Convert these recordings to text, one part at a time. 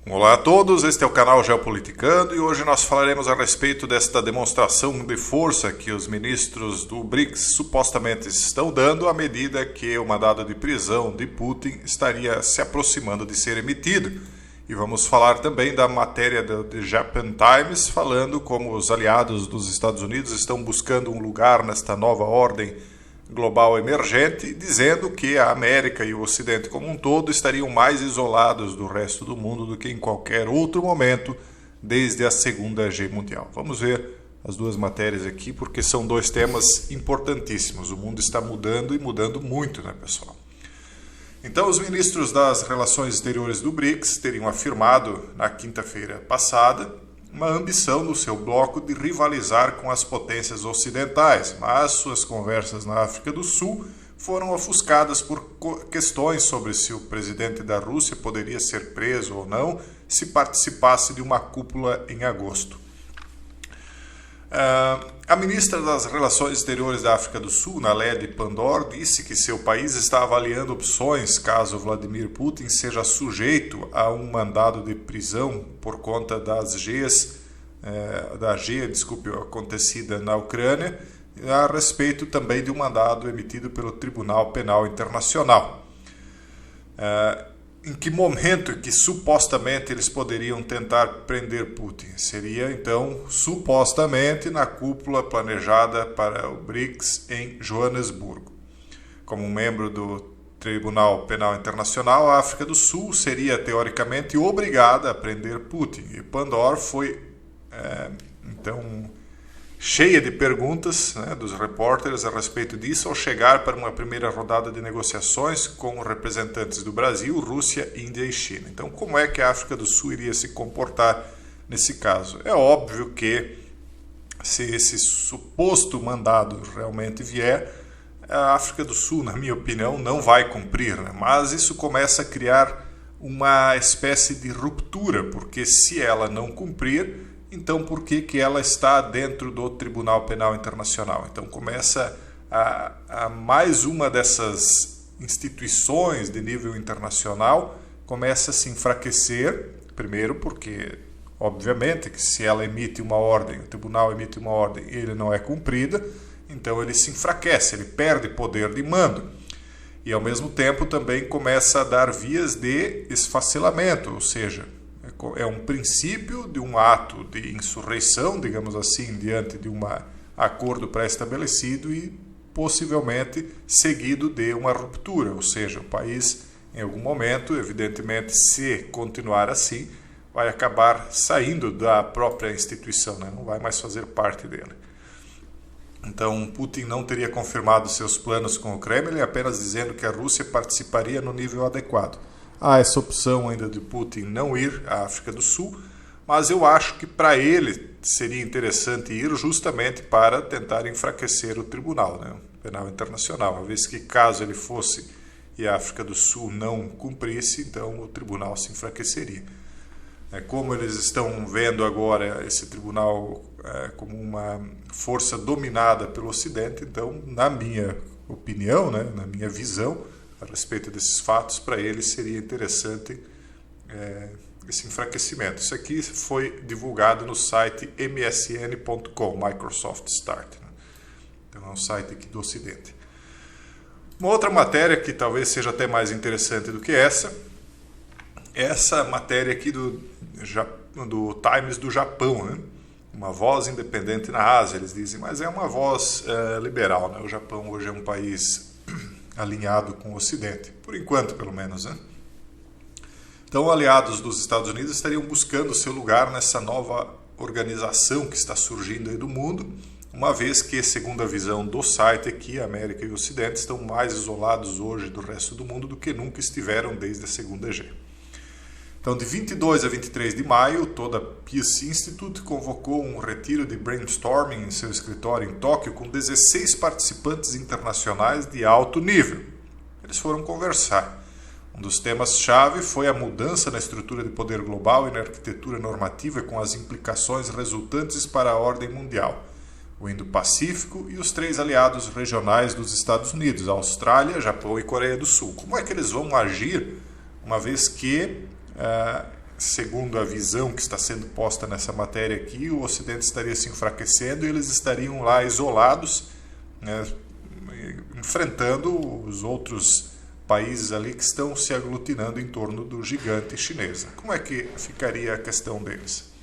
Olá a todos, este é o canal Geopoliticando e hoje nós falaremos a respeito desta demonstração de força que os ministros do BRICS supostamente estão dando à medida que o mandado de prisão de Putin estaria se aproximando de ser emitido. E vamos falar também da matéria do The Japan Times, falando como os aliados dos Estados Unidos estão buscando um lugar nesta nova ordem global emergente, dizendo que a América e o Ocidente como um todo estariam mais isolados do resto do mundo do que em qualquer outro momento desde a Segunda Guerra Mundial. Vamos ver as duas matérias aqui porque são dois temas importantíssimos. O mundo está mudando e mudando muito, né, pessoal? Então, os ministros das Relações Exteriores do BRICS teriam afirmado na quinta-feira passada uma ambição no seu bloco de rivalizar com as potências ocidentais, mas suas conversas na África do Sul foram ofuscadas por questões sobre se o presidente da Rússia poderia ser preso ou não se participasse de uma cúpula em agosto. A ministra das Relações Exteriores da África do Sul, Naledi Pandor, disse que seu país está avaliando opções caso Vladimir Putin seja sujeito a um mandado de prisão por conta da GEA acontecida na Ucrânia, a respeito também de um mandado emitido pelo Tribunal Penal Internacional. Em que momento que supostamente eles poderiam tentar prender Putin? Seria então supostamente na cúpula planejada para o BRICS em Joanesburgo. Como membro do Tribunal Penal Internacional, a África do Sul seria teoricamente obrigada a prender Putin. E Pandor foi então cheia de perguntas, né, dos repórteres a respeito disso ao chegar para uma primeira rodada de negociações com representantes do Brasil, Rússia, Índia e China. Então, como é que a África do Sul iria se comportar nesse caso? É óbvio que, se esse suposto mandado realmente vier, a África do Sul, na minha opinião, não vai cumprir, né? Mas isso começa a criar uma espécie de ruptura, porque se ela não cumprir, então por que ela está dentro do Tribunal Penal Internacional? Então começa a mais uma dessas instituições de nível internacional começa a se enfraquecer, primeiro porque, obviamente, que se ela emite uma ordem, o tribunal emite uma ordem e ele não é cumprida, então ele se enfraquece, ele perde poder de mando. E ao mesmo tempo também começa a dar vias de esfacelamento, ou seja, é um princípio de um ato de insurreição, digamos assim, diante de um acordo pré-estabelecido e possivelmente seguido de uma ruptura, ou seja, o país em algum momento, evidentemente, se continuar assim, vai acabar saindo da própria instituição, né? Não vai mais fazer parte dele. Então, Putin não teria confirmado seus planos com o Kremlin, apenas dizendo que a Rússia participaria no nível adequado. Há essa opção ainda de Putin não ir à África do Sul, mas eu acho que para ele seria interessante ir justamente para tentar enfraquecer o Tribunal, né, o Penal Internacional, uma vez que caso ele fosse e a África do Sul não cumprisse, então o Tribunal se enfraqueceria. Como eles estão vendo agora esse Tribunal como uma força dominada pelo Ocidente, então, na minha opinião, né, na minha visão, a respeito desses fatos, para eles seria interessante esse enfraquecimento. Isso aqui foi divulgado no site msn.com, Microsoft Start. Né? Então é um site aqui do Ocidente. Uma outra matéria que talvez seja até mais interessante do que essa matéria aqui do Times do Japão, né? Uma voz independente na Ásia, eles dizem, mas é uma voz liberal. Né? O Japão hoje é um país alinhado com o Ocidente, por enquanto pelo menos, né? Então, aliados dos Estados Unidos estariam buscando seu lugar nessa nova organização que está surgindo aí do mundo, uma vez que, segundo a visão do site aqui, a América e o Ocidente estão mais isolados hoje do resto do mundo do que nunca estiveram desde a Segunda Guerra. Então, de 22 a 23 de maio, toda a Peace Institute convocou um retiro de brainstorming em seu escritório em Tóquio com 16 participantes internacionais de alto nível. Eles foram conversar. Um dos temas-chave foi a mudança na estrutura de poder global e na arquitetura normativa com as implicações resultantes para a ordem mundial, o Indo-Pacífico e os 3 aliados regionais dos Estados Unidos, Austrália, Japão e Coreia do Sul. Como é que eles vão agir, uma vez que segundo a visão que está sendo posta nessa matéria aqui, o Ocidente estaria se enfraquecendo e eles estariam lá isolados, né, enfrentando os outros países ali que estão se aglutinando em torno do gigante chinês. Como é que ficaria a questão deles?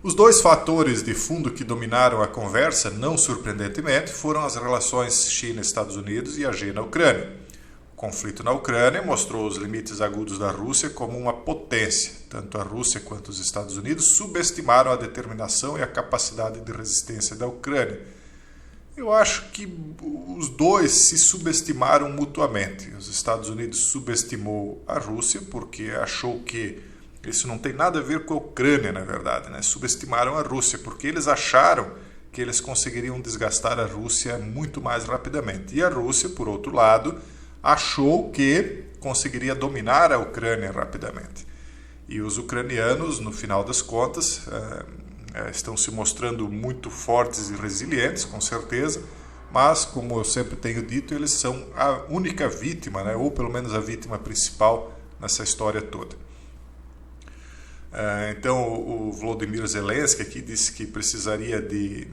Os dois fatores de fundo que dominaram a conversa, não surpreendentemente, foram as relações China-Estados Unidos e a G na Ucrânia. O conflito na Ucrânia mostrou os limites agudos da Rússia como uma potência. Tanto a Rússia quanto os Estados Unidos subestimaram a determinação e a capacidade de resistência da Ucrânia. Eu acho que os dois se subestimaram mutuamente. Os Estados Unidos subestimou a Rússia porque achou que isso não tem nada a ver com a Ucrânia, na verdade, né? Subestimaram a Rússia porque eles acharam que eles conseguiriam desgastar a Rússia muito mais rapidamente. E a Rússia, por outro lado, achou que conseguiria dominar a Ucrânia rapidamente. E os ucranianos, no final das contas, estão se mostrando muito fortes e resilientes, com certeza, mas, como eu sempre tenho dito, eles são a única vítima, né, ou pelo menos a vítima principal nessa história toda. Então, o Volodymyr Zelensky aqui disse que precisaria de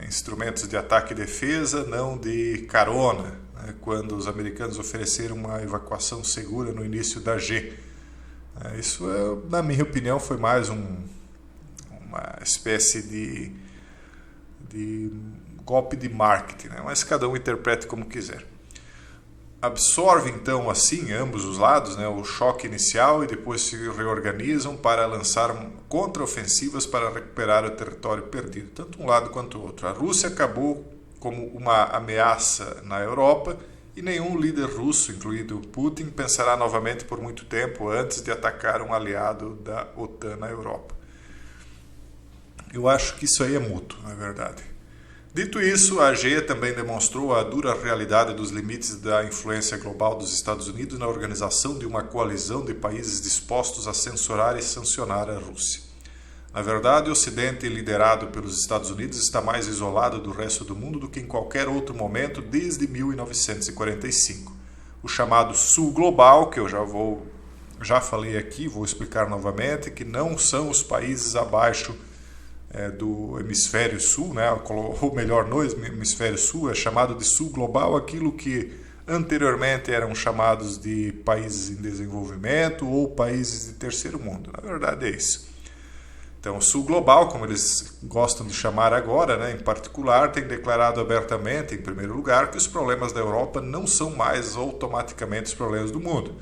instrumentos de ataque e defesa, não de carona, quando os americanos ofereceram uma evacuação segura no início da G. Isso, na minha opinião, foi mais uma espécie de golpe de marketing, né? Mas cada um interprete como quiser. Absorve, então, assim, ambos os lados, né, o choque inicial e depois se reorganizam para lançar contraofensivas para recuperar o território perdido, tanto um lado quanto o outro. A Rússia acabou como uma ameaça na Europa e nenhum líder russo, incluído Putin, pensará novamente por muito tempo antes de atacar um aliado da OTAN na Europa. Eu acho que isso aí é mútuo, na verdade. Dito isso, a AG também demonstrou a dura realidade dos limites da influência global dos Estados Unidos na organização de uma coalizão de países dispostos a censurar e sancionar a Rússia. Na verdade, o Ocidente, liderado pelos Estados Unidos, está mais isolado do resto do mundo do que em qualquer outro momento desde 1945. O chamado Sul Global, que eu já falei aqui, vou explicar novamente, que não são os países abaixo do hemisfério sul, né? Ou melhor, no hemisfério sul, é chamado de Sul Global aquilo que anteriormente eram chamados de países em desenvolvimento ou países de terceiro mundo. Na verdade é isso. Então, o Sul Global, como eles gostam de chamar agora, né, em particular, tem declarado abertamente, em primeiro lugar, que os problemas da Europa não são mais automaticamente os problemas do mundo.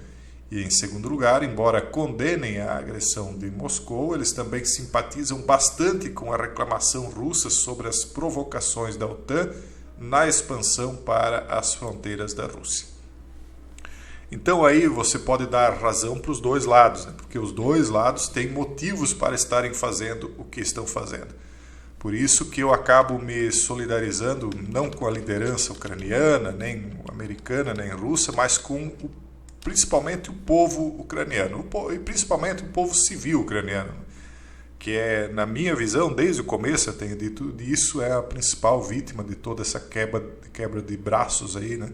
E, em segundo lugar, embora condenem a agressão de Moscou, eles também simpatizam bastante com a reclamação russa sobre as provocações da OTAN na expansão para as fronteiras da Rússia. Então aí você pode dar razão para os dois lados, né? Porque os dois lados têm motivos para estarem fazendo o que estão fazendo. Por isso que eu acabo me solidarizando não com a liderança ucraniana, nem americana, nem russa, mas com principalmente o povo ucraniano, e principalmente o povo civil ucraniano, que é, na minha visão, desde o começo eu tenho dito, isso é a principal vítima de toda essa quebra de braços aí, né,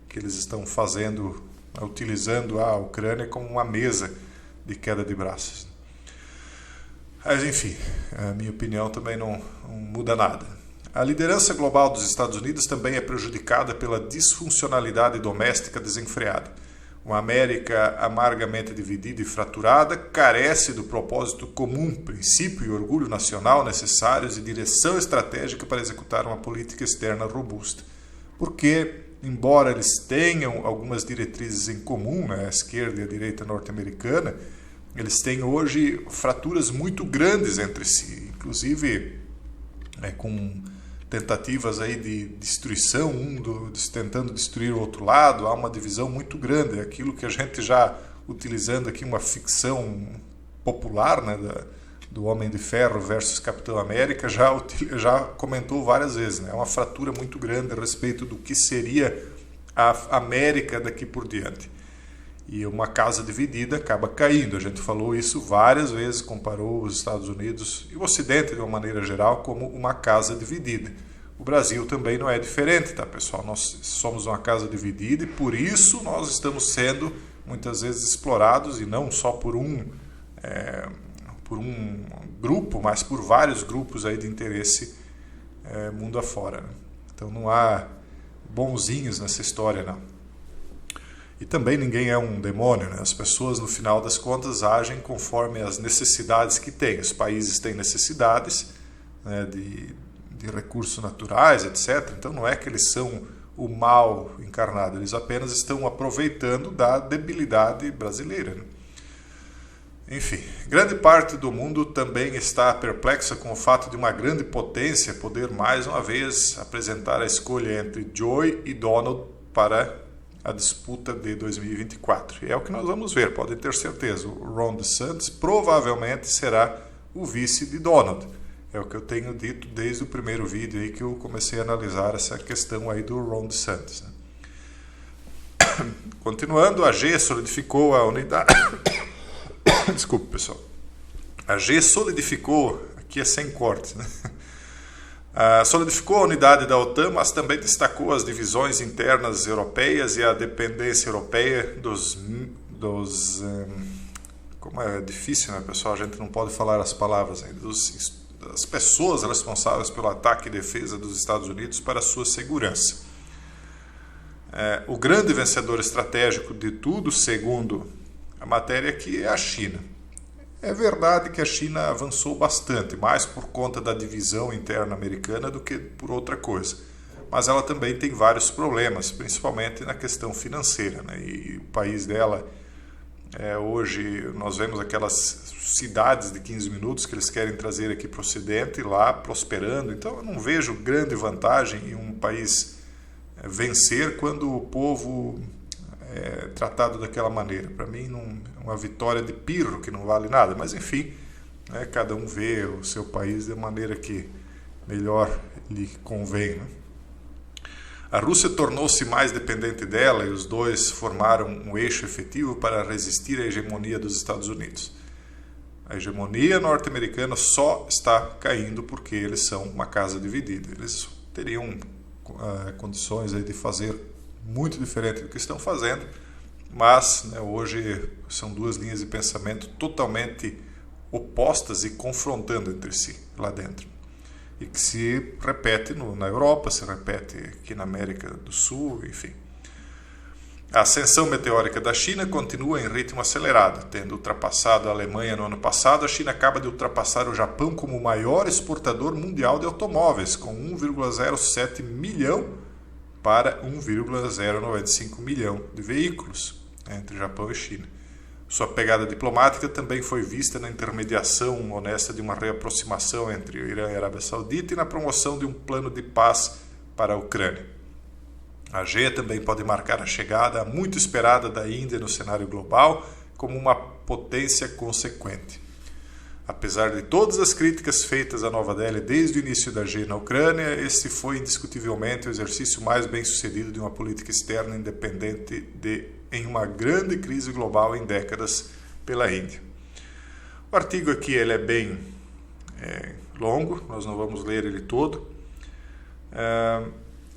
que eles estão fazendo, utilizando a Ucrânia como uma mesa de queda de braços. Mas, enfim, a minha opinião também não muda nada. A liderança global dos Estados Unidos também é prejudicada pela disfuncionalidade doméstica desenfreada. Uma América amargamente dividida e fraturada carece do propósito comum, princípio e orgulho nacional necessários e direção estratégica para executar uma política externa robusta. Porque, embora eles tenham algumas diretrizes em comum, né, a esquerda e a direita norte-americana, eles têm hoje fraturas muito grandes entre si, inclusive com tentativas aí de destruição, tentando destruir o outro lado. Há uma divisão muito grande, aquilo que a gente já, utilizando aqui uma ficção popular, né, do Homem de Ferro versus Capitão América, já comentou várias vezes, né? É uma fratura muito grande a respeito do que seria a América daqui por diante. E uma casa dividida acaba caindo. A gente falou isso várias vezes, comparou os Estados Unidos e o Ocidente, de uma maneira geral, como uma casa dividida. O Brasil também não é diferente, tá, pessoal? Nós somos uma casa dividida e por isso nós estamos sendo muitas vezes explorados, e não só por um grupo, mas por vários grupos aí de interesse mundo afora, né? Então não há bonzinhos nessa história, não. E também ninguém é um demônio, né? As pessoas, no final das contas, agem conforme as necessidades que têm. Os países têm necessidades, né, de recursos naturais, etc. Então não é que eles são o mal encarnado, eles apenas estão aproveitando da debilidade brasileira, né? Enfim, grande parte do mundo também está perplexa com o fato de uma grande potência poder mais uma vez apresentar a escolha entre Joe e Donald para a disputa de 2024. E é o que nós vamos ver, podem ter certeza. O Ron DeSantis provavelmente será o vice de Donald. É o que eu tenho dito desde o primeiro vídeo aí que eu comecei a analisar essa questão aí do Ron DeSantis, né? Continuando, a AG solidificou a unidade... Desculpe, pessoal. A AG solidificou, aqui é sem cortes, né? Solidificou a unidade da OTAN, mas também destacou as divisões internas europeias e a dependência europeia como é difícil, né, pessoal? A gente não pode falar as palavras ainda. Das pessoas responsáveis pelo ataque e defesa dos Estados Unidos para a sua segurança. O grande vencedor estratégico de tudo, segundo a matéria aqui, é a China. É verdade que a China avançou bastante, mais por conta da divisão interna americana do que por outra coisa. Mas ela também tem vários problemas, principalmente na questão financeira, né? E o país dela, hoje, nós vemos aquelas cidades de 15 minutos que eles querem trazer aqui para o Ocidente, lá prosperando. Então eu não vejo grande vantagem em um país vencer quando o povo é tratado daquela maneira. Para mim, é uma vitória de pirro que não vale nada, mas enfim, né, cada um vê o seu país da maneira que melhor lhe convém, né? A Rússia tornou-se mais dependente dela e os dois formaram um eixo efetivo para resistir à hegemonia dos Estados Unidos. A hegemonia norte-americana só está caindo porque eles são uma casa dividida. Eles teriam condições aí de fazer muito diferente do que estão fazendo, mas, né, hoje são duas linhas de pensamento totalmente opostas e confrontando entre si lá dentro, e que se repete na Europa, se repete aqui na América do Sul, enfim. A ascensão meteórica da China continua em ritmo acelerado. Tendo ultrapassado a Alemanha no ano passado, a China acaba de ultrapassar o Japão como o maior exportador mundial de automóveis, com 1,07 milhão para 1,095 milhão de veículos, entre Japão e China. Sua pegada diplomática também foi vista na intermediação honesta de uma reaproximação entre o Irã e a Arábia Saudita e na promoção de um plano de paz para a Ucrânia. A AG também pode marcar a chegada muito esperada da Índia no cenário global como uma potência consequente. Apesar de todas as críticas feitas à Nova Delhi desde o início da AG na Ucrânia, esse foi indiscutivelmente o exercício mais bem-sucedido de uma política externa independente em uma grande crise global em décadas pela Índia. O artigo aqui ele é bem longo, nós não vamos ler ele todo.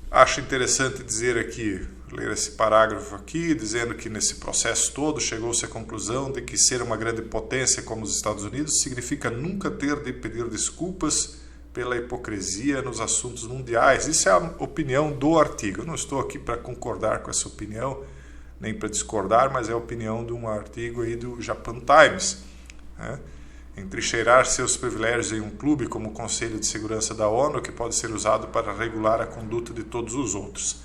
Acho interessante dizer aqui, ler esse parágrafo aqui, dizendo que nesse processo todo chegou-se à conclusão de que ser uma grande potência como os Estados Unidos significa nunca ter de pedir desculpas pela hipocrisia nos assuntos mundiais. Isso é a opinião do artigo. Eu não estou aqui para concordar com essa opinião, nem para discordar, mas é a opinião de um artigo aí do Japan Times, né? Entrincheirar seus privilégios em um clube como o Conselho de Segurança da ONU, que pode ser usado para regular a conduta de todos os outros.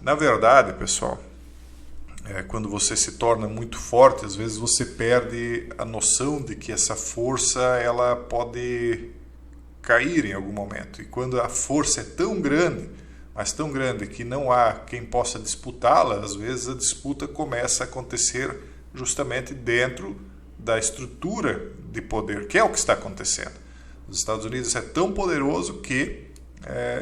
Na verdade, pessoal, quando você se torna muito forte, às vezes você perde a noção de que essa força ela pode cair em algum momento. E quando a força é tão grande, mas tão grande que não há quem possa disputá-la, às vezes a disputa começa a acontecer justamente dentro da estrutura de poder, que é o que está acontecendo. Os Estados Unidos é tão poderoso que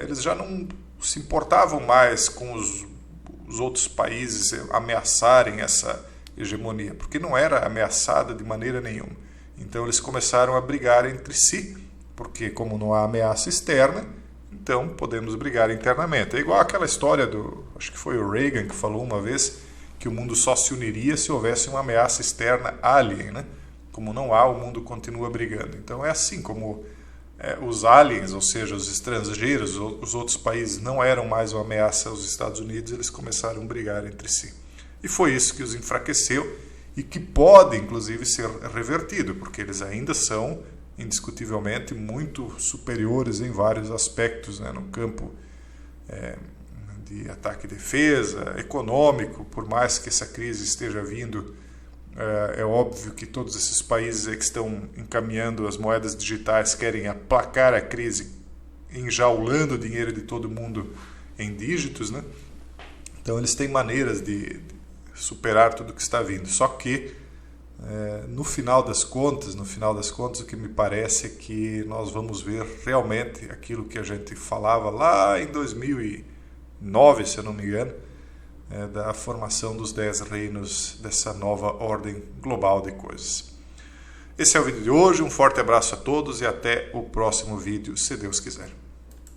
eles já não se importavam mais com os outros países ameaçarem essa hegemonia, porque não era ameaçada de maneira nenhuma. Então eles começaram a brigar entre si, porque como não há ameaça externa, então podemos brigar internamente. É igual aquela história acho que foi o Reagan que falou uma vez, que o mundo só se uniria se houvesse uma ameaça externa alien, né? Como não há, o mundo continua brigando. Então é assim como os aliens, ou seja, os estrangeiros, os outros países não eram mais uma ameaça aos Estados Unidos, eles começaram a brigar entre si. E foi isso que os enfraqueceu e que pode, inclusive, ser revertido, porque eles ainda são, indiscutivelmente, muito superiores em vários aspectos, né, no campo de ataque e defesa, econômico, por mais que essa crise esteja vindo. É óbvio que todos esses países que estão encaminhando as moedas digitais querem aplacar a crise, enjaulando o dinheiro de todo mundo em dígitos, né? Então eles têm maneiras de superar tudo que está vindo. Só que no final das contas, o que me parece é que nós vamos ver realmente aquilo que a gente falava lá em 2009, se eu não me engano, da formação dos 10 reinos dessa nova ordem global de coisas. Esse é o vídeo de hoje, um forte abraço a todos e até o próximo vídeo, se Deus quiser.